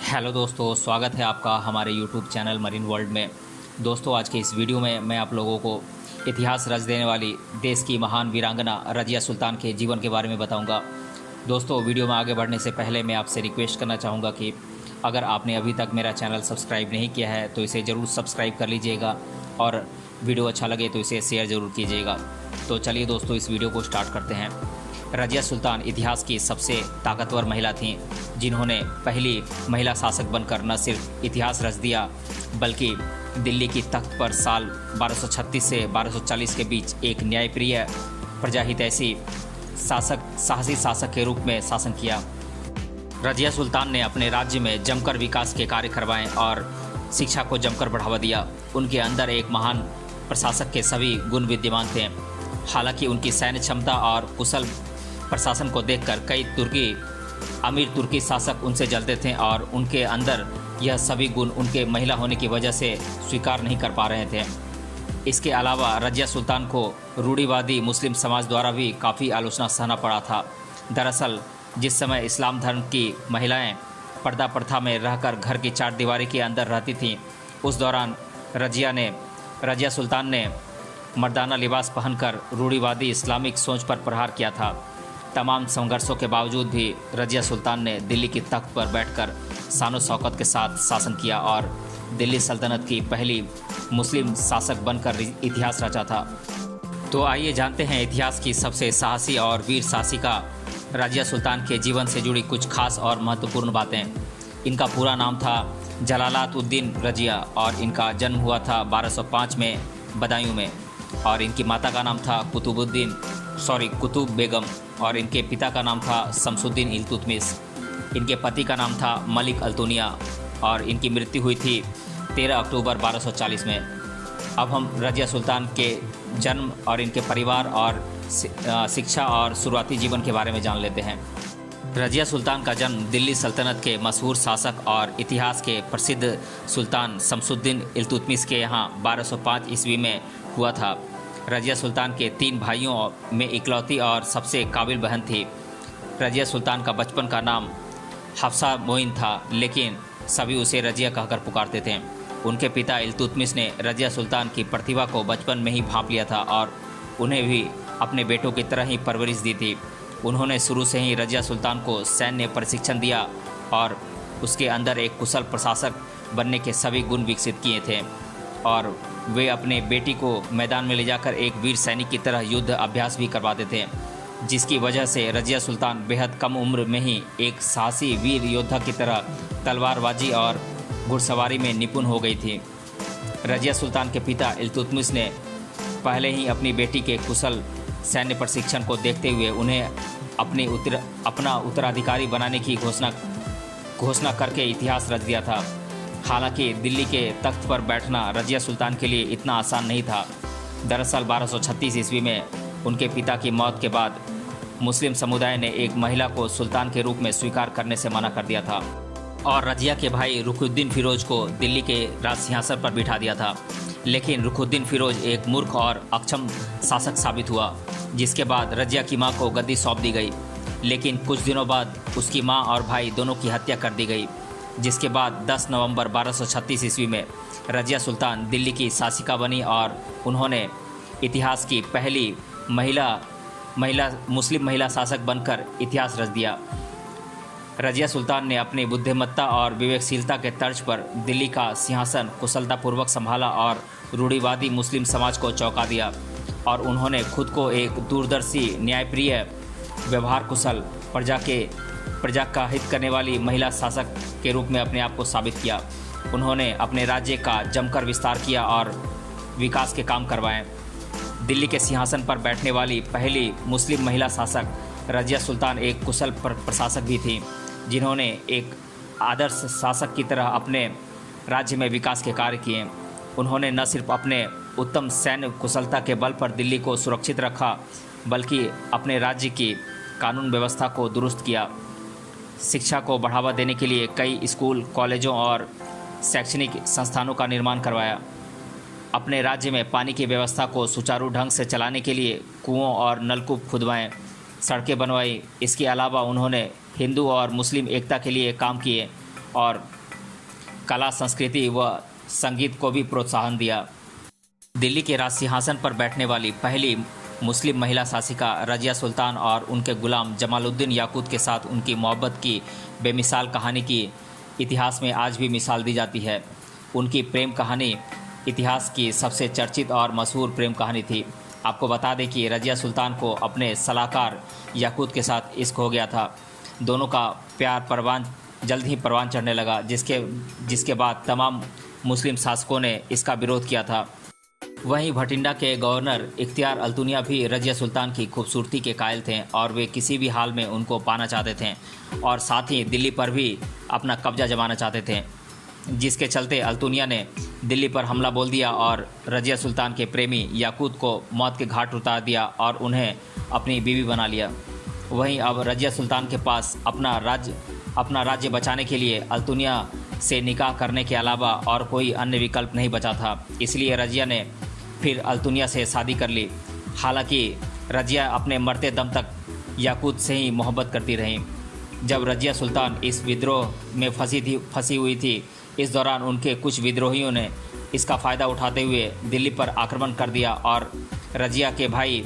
Hello दोस्तों, स्वागत है आपका हमारे यूट्यूब चैनल मरीन वर्ल्ड में। दोस्तों, आज के इस वीडियो में मैं आप लोगों को इतिहास रच देने वाली देश की महान वीरांगना रज़िया सुल्तान के जीवन के बारे में बताऊंगा। दोस्तों, वीडियो में आगे बढ़ने से पहले मैं आपसे रिक्वेस्ट करना चाहूँगा कि अगर आपने अभी तक मेरा चैनल सब्सक्राइब नहीं किया है तो इसे ज़रूर सब्सक्राइब कर लीजिएगा और वीडियो अच्छा लगे तो इसे शेयर ज़रूर कीजिएगा। तो चलिए दोस्तों, इस वीडियो को स्टार्ट करते हैं। रज़िया सुल्तान इतिहास की सबसे ताकतवर महिला थीं, जिन्होंने पहली महिला शासक बनकर न सिर्फ इतिहास रच दिया बल्कि दिल्ली की तख्त पर साल 1236 से 1240 के बीच एक न्यायप्रिय प्रजाहितैषी साहसी शासक के रूप में शासन किया। रज़िया सुल्तान ने अपने राज्य में जमकर विकास के कार्य करवाए और शिक्षा को जमकर बढ़ावा दिया। उनके अंदर एक महान प्रशासक के सभी गुण विद्यमान थे। हालांकि उनकी सैन्य क्षमता और कुशल प्रशासन को देखकर कई अमीर तुर्की शासक उनसे जलते थे और उनके अंदर यह सभी गुण उनके महिला होने की वजह से स्वीकार नहीं कर पा रहे थे। इसके अलावा रज़िया सुल्तान को रूढ़िवादी मुस्लिम समाज द्वारा भी काफ़ी आलोचना सहना पड़ा था। दरअसल जिस समय इस्लाम धर्म की महिलाएं पर्दा प्रथा में रहकर घर की चारदीवारी के अंदर रहती थीं, उस दौरान रज़िया सुल्तान ने मर्दाना लिबास पहनकर रूढ़िवादी इस्लामिक सोच पर प्रहार किया था। तमाम संघर्षों के बावजूद भी रज़िया सुल्तान ने दिल्ली की तख्त पर बैठकर शानो शौकत के साथ शासन किया और दिल्ली सल्तनत की पहली मुस्लिम शासक बनकर इतिहास रचा था। तो आइए जानते हैं इतिहास की सबसे साहसी और वीर शासिका रज़िया सुल्तान के जीवन से जुड़ी कुछ खास और महत्वपूर्ण बातें। इनका पूरा नाम था जलालात-उद-दीन रज़िया और इनका जन्म हुआ था 1205 में बदायूं में। और इनकी माता का नाम था कुतुब बेगम और इनके पिता का नाम था शमसुद्दीन इल्तुतमिश। इनके पति का नाम था मलिक अल्तुनिया और इनकी मृत्यु हुई थी 13 अक्टूबर 1240 में। अब हम रज़िया सुल्तान के जन्म और इनके परिवार और शिक्षा और शुरुआती जीवन के बारे में जान लेते हैं। रज़िया सुल्तान का जन्म दिल्ली सल्तनत के मशहूर शासक और इतिहास के प्रसिद्ध सुल्तान शमसुद्दीन इल्तुतमिश के यहाँ 1205 ईस्वी में हुआ था। रज़िया सुल्तान के 3 भाइयों में इकलौती और सबसे काबिल बहन थी। रज़िया सुल्तान का बचपन का नाम हफ्सा मोइन था, लेकिन सभी उसे रज़िया कहकर पुकारते थे। उनके पिता इल्तुतमिश ने रज़िया सुल्तान की प्रतिभा को बचपन में ही भांप लिया था और उन्हें भी अपने बेटों की तरह ही परवरिश दी थी। उन्होंने शुरू से ही रज़िया सुल्तान को सैन्य प्रशिक्षण दिया और उसके अंदर एक कुशल प्रशासक बनने के सभी गुण विकसित किए थे और वे अपने बेटी को मैदान में ले जाकर एक वीर सैनिक की तरह युद्ध अभ्यास भी करवाते थे, जिसकी वजह से रज़िया सुल्तान बेहद कम उम्र में ही एक साहसी वीर योद्धा की तरह तलवारबाजी और घुड़सवारी में निपुण हो गई थी। रज़िया सुल्तान के पिता इल्तुतमिश ने पहले ही अपनी बेटी के कुशल सैन्य प्रशिक्षण को देखते हुए उन्हें अपना उत्तराधिकारी बनाने की घोषणा करके इतिहास रच दिया था। हालांकि दिल्ली के तख्त पर बैठना रज़िया सुल्तान के लिए इतना आसान नहीं था। दरअसल 1236 ईस्वी में उनके पिता की मौत के बाद मुस्लिम समुदाय ने एक महिला को सुल्तान के रूप में स्वीकार करने से मना कर दिया था और रज़िया के भाई रुखुद्दीन फिरोज को दिल्ली के राज सिंहासन पर बिठा दिया था। लेकिन रुखुद्दीन फिरोज एक मूर्ख और अक्षम शासक साबित हुआ, जिसके बाद रज़िया की मां को गद्दी सौंप दी गई। लेकिन कुछ दिनों बाद उसकी मां और भाई दोनों की हत्या कर दी गई, जिसके बाद 10 नवंबर 1236 ईस्वी में रज़िया सुल्तान दिल्ली की शासिका बनी और उन्होंने इतिहास की पहली मुस्लिम महिला शासक बनकर इतिहास रच दिया। रज़िया सुल्तान ने अपनी बुद्धिमत्ता और विवेकशीलता के तर्ज पर दिल्ली का सिंहासन कुशलतापूर्वक संभाला और रूढ़िवादी मुस्लिम समाज को चौंका दिया और उन्होंने खुद को एक दूरदर्शी, न्यायप्रिय, व्यवहार कुशल, प्रजा का हित करने वाली महिला शासक के रूप में अपने आप को साबित किया। उन्होंने अपने राज्य का जमकर विस्तार किया और विकास के काम करवाए। दिल्ली के सिंहासन पर बैठने वाली पहली मुस्लिम महिला शासक रज़िया सुल्तान एक कुशल प्रशासक भी थी, जिन्होंने एक आदर्श शासक की तरह अपने राज्य में विकास के कार्य किए। उन्होंने न सिर्फ अपने उत्तम सैन्य कुशलता के बल पर दिल्ली को सुरक्षित रखा, बल्कि अपने राज्य की कानून व्यवस्था को दुरुस्त किया। शिक्षा को बढ़ावा देने के लिए कई स्कूल, कॉलेजों और शैक्षणिक संस्थानों का निर्माण करवाया। अपने राज्य में पानी की व्यवस्था को सुचारू ढंग से चलाने के लिए कुओं और नलकूप खुदवाएं, सड़कें बनवाई। इसके अलावा उन्होंने हिंदू और मुस्लिम एकता के लिए काम किए और कला, संस्कृति व संगीत को भी प्रोत्साहन दिया। दिल्ली के राज सिंहासन पर बैठने वाली पहली मुस्लिम महिला शासिका रजिया सुल्तान और उनके गुलाम जमालुद्दीन याकूत के साथ उनकी मोहब्बत की बेमिसाल कहानी की इतिहास में आज भी मिसाल दी जाती है। उनकी प्रेम कहानी इतिहास की सबसे चर्चित और मशहूर प्रेम कहानी थी। आपको बता दें कि रजिया सुल्तान को अपने सलाहकार याकूत के साथ इश्क हो गया था। दोनों का प्यार जल्द ही परवान चढ़ने लगा, जिसके बाद तमाम मुस्लिम शासकों ने इसका विरोध किया था। वहीं भटिंडा के गवर्नर इख्तियार अल्तुनिया भी रजिया सुल्तान की खूबसूरती के कायल थे और वे किसी भी हाल में उनको पाना चाहते थे और साथ ही दिल्ली पर भी अपना कब्जा जमाना चाहते थे, जिसके चलते अल्तुनिया ने दिल्ली पर हमला बोल दिया और रजिया सुल्तान के प्रेमी याकूत को मौत के घाट उतार दिया और उन्हें अपनी बीवी बना लिया। वहीं अब रजिया सुल्तान के पास अपना राज्य बचाने के लिए अल्तुनिया से निकाह करने के अलावा और कोई अन्य विकल्प नहीं बचा था। इसलिए रजिया ने फिर अल्तुनिया से शादी कर ली। हालांकि रजिया अपने मरते दम तक याकूत से ही मोहब्बत करती रही। जब रजिया सुल्तान इस विद्रोह में फंसी हुई थी, इस दौरान उनके कुछ विद्रोहियों ने इसका फ़ायदा उठाते हुए दिल्ली पर आक्रमण कर दिया और रजिया के भाई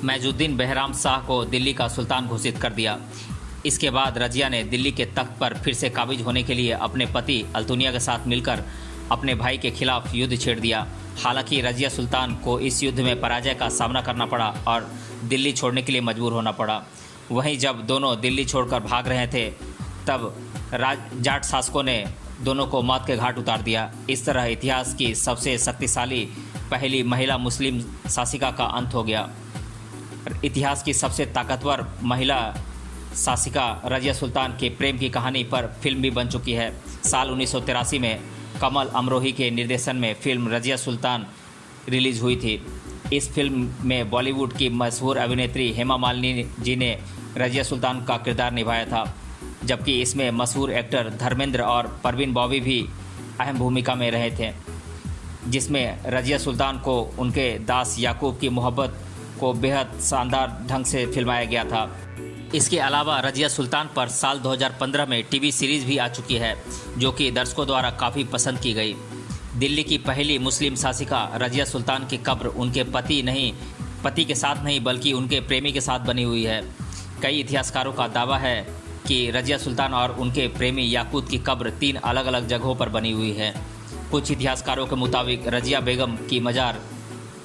मैजुद्दीन बहराम शाह को दिल्ली का सुल्तान घोषित कर दिया। इसके बाद रजिया ने दिल्ली के तख्त पर फिर से काबिज होने के लिए अपने पति अल्तुनिया के साथ मिलकर अपने भाई के खिलाफ युद्ध छेड़ दिया। हालांकि रजिया सुल्तान को इस युद्ध में पराजय का सामना करना पड़ा और दिल्ली छोड़ने के लिए मजबूर होना पड़ा। वहीं जब दोनों दिल्ली छोड़कर भाग रहे थे, तब जाट शासकों ने दोनों को मौत के घाट उतार दिया। इस तरह इतिहास की सबसे शक्तिशाली पहली महिला मुस्लिम शासिका का अंत हो गया। इतिहास की सबसे ताकतवर महिला शासिका रजिया सुल्तान के प्रेम की कहानी पर फिल्म भी बन चुकी है। साल 1983 में कमल अमरोही के निर्देशन में फिल्म रजिया सुल्तान रिलीज हुई थी। इस फिल्म में बॉलीवुड की मशहूर अभिनेत्री हेमा मालिनी जी ने रजिया सुल्तान का किरदार निभाया था, जबकि इसमें मशहूर एक्टर धर्मेंद्र और परवीन बॉबी भी अहम भूमिका में रहे थे, जिसमें रजिया सुल्तान को उनके दास याकूब की मोहब्बत को बेहद शानदार ढंग से फिल्माया गया था। इसके अलावा रजिया सुल्तान पर साल 2015 में टीवी सीरीज़ भी आ चुकी है, जो कि दर्शकों द्वारा काफ़ी पसंद की गई। दिल्ली की पहली मुस्लिम शासिका रजिया सुल्तान की कब्र उनके पति के साथ नहीं बल्कि उनके प्रेमी के साथ बनी हुई है। कई इतिहासकारों का दावा है कि रजिया सुल्तान और उनके प्रेमी याकूत की कब्र 3 अलग अलग जगहों पर बनी हुई है। कुछ इतिहासकारों के मुताबिक रजिया बेगम की मज़ार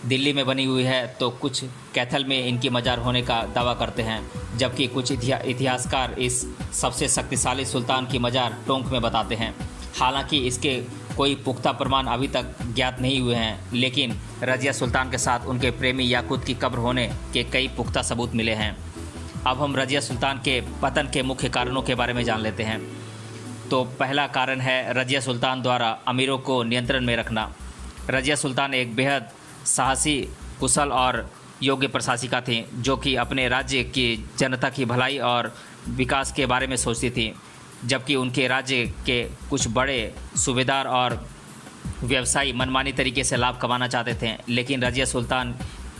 दिल्ली में बनी हुई है, तो कुछ कैथल में इनकी मज़ार होने का दावा करते हैं, जबकि कुछ इतिहासकार इस सबसे शक्तिशाली सुल्तान की मज़ार टोंक में बताते हैं। हालांकि इसके कोई पुख्ता प्रमाण अभी तक ज्ञात नहीं हुए हैं, लेकिन रजिया सुल्तान के साथ उनके प्रेमी याकूत की कब्र होने के कई पुख्ता सबूत मिले हैं। अब हम रजिया सुल्तान के पतन के मुख्य कारणों के बारे में जान लेते हैं। तो पहला कारण है रजिया सुल्तान द्वारा अमीरों को नियंत्रण में रखना। रजिया सुल्तान एक बेहद साहसी, कुशल और योग्य प्रशासिका थी, जो कि अपने राज्य की जनता की भलाई और विकास के बारे में सोचती थी, जबकि उनके राज्य के कुछ बड़े सूबेदार और व्यवसायी मनमानी तरीके से लाभ कमाना चाहते थे। लेकिन रजिया सुल्तान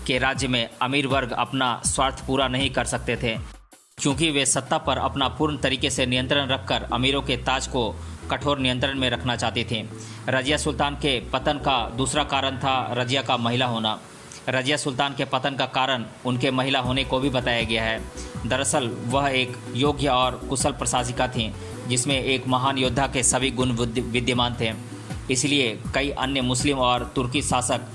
के राज्य में अमीर वर्ग अपना स्वार्थ पूरा नहीं कर सकते थे, क्योंकि वे सत्ता पर अपना पूर्ण तरीके से नियंत्रण रखकर अमीरों के ताज को कठोर नियंत्रण में रखना चाहती थी। रजिया सुल्तान के पतन का दूसरा कारण था रजिया का महिला होना। रजिया सुल्तान के पतन का कारण उनके महिला होने को भी बताया गया है। दरअसल वह एक योग्य और कुशल प्रशासिका थीं, जिसमें एक महान योद्धा के सभी गुण विद्यमान थे। इसलिए कई अन्य मुस्लिम और तुर्की शासक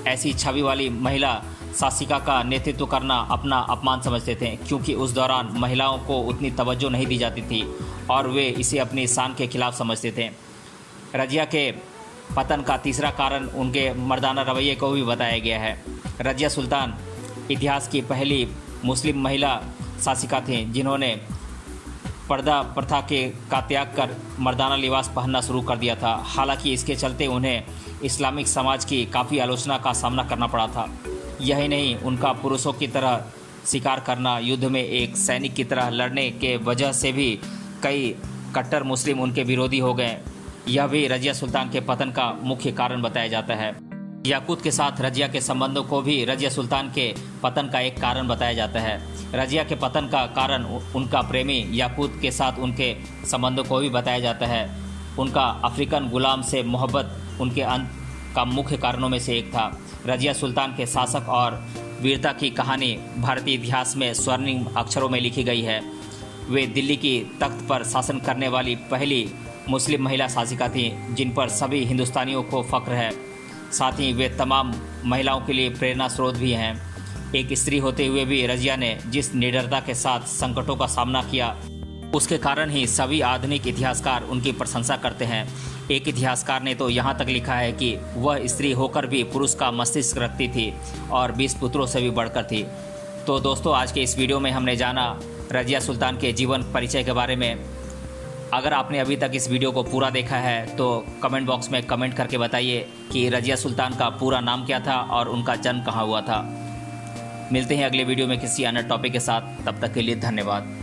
ऐसी छवि वाली महिला शासिका का नेतृत्व करना अपना अपमान समझते थे, क्योंकि उस दौरान महिलाओं को उतनी तवज्जो नहीं दी जाती थी और वे इसे अपनी शान के खिलाफ समझते थे। रजिया के पतन का तीसरा कारण उनके मर्दाना रवैये को भी बताया गया है। रजिया सुल्तान इतिहास की पहली मुस्लिम महिला शासिका थीं, जिन्होंने पर्दा प्रथा का त्याग कर मर्दाना लिबास पहनना शुरू कर दिया था। हालांकि इसके चलते उन्हें इस्लामिक समाज की काफ़ी आलोचना का सामना करना पड़ा था। यही नहीं, उनका पुरुषों की तरह शिकार करना, युद्ध में एक सैनिक की तरह लड़ने के वजह से भी कई कट्टर मुस्लिम उनके विरोधी हो गए। यह भी रजिया सुल्तान के पतन का मुख्य कारण बताया जाता है। याकूत के साथ रजिया के संबंधों को भी रजिया सुल्तान के पतन का एक कारण बताया जाता है। रजिया के पतन का कारण उनका प्रेमी याकूत के साथ उनके संबंधों को भी बताया जाता है। उनका अफ्रीकन गुलाम से मोहब्बत उनके अंत का मुख्य कारणों में से एक था। रज़िया सुल्तान के शासक और वीरता की कहानी भारतीय इतिहास में स्वर्णिम अक्षरों में लिखी गई है। वे दिल्ली की तख्त पर शासन करने वाली पहली मुस्लिम महिला शासिका थीं, जिन पर सभी हिंदुस्तानियों को फ़ख्र है। साथ ही वे तमाम महिलाओं के लिए प्रेरणा स्रोत भी हैं। एक स्त्री होते हुए भी रज़िया ने जिस निडरता के साथ संकटों का सामना किया, उसके कारण ही सभी आधुनिक इतिहासकार उनकी प्रशंसा करते हैं। एक इतिहासकार ने तो यहाँ तक लिखा है कि वह स्त्री होकर भी पुरुष का मस्तिष्क रखती थी और 20 पुत्रों से भी बढ़कर थी। तो दोस्तों, आज के इस वीडियो में हमने जाना रज़िया सुल्तान के जीवन परिचय के बारे में। अगर आपने अभी तक इस वीडियो को पूरा देखा है तो कमेंट बॉक्स में कमेंट करके बताइए कि रज़िया सुल्तान का पूरा नाम क्या था और उनका जन्म कहाँ हुआ था। मिलते हैं अगले वीडियो में किसी अन्य टॉपिक के साथ। तब तक के लिए धन्यवाद।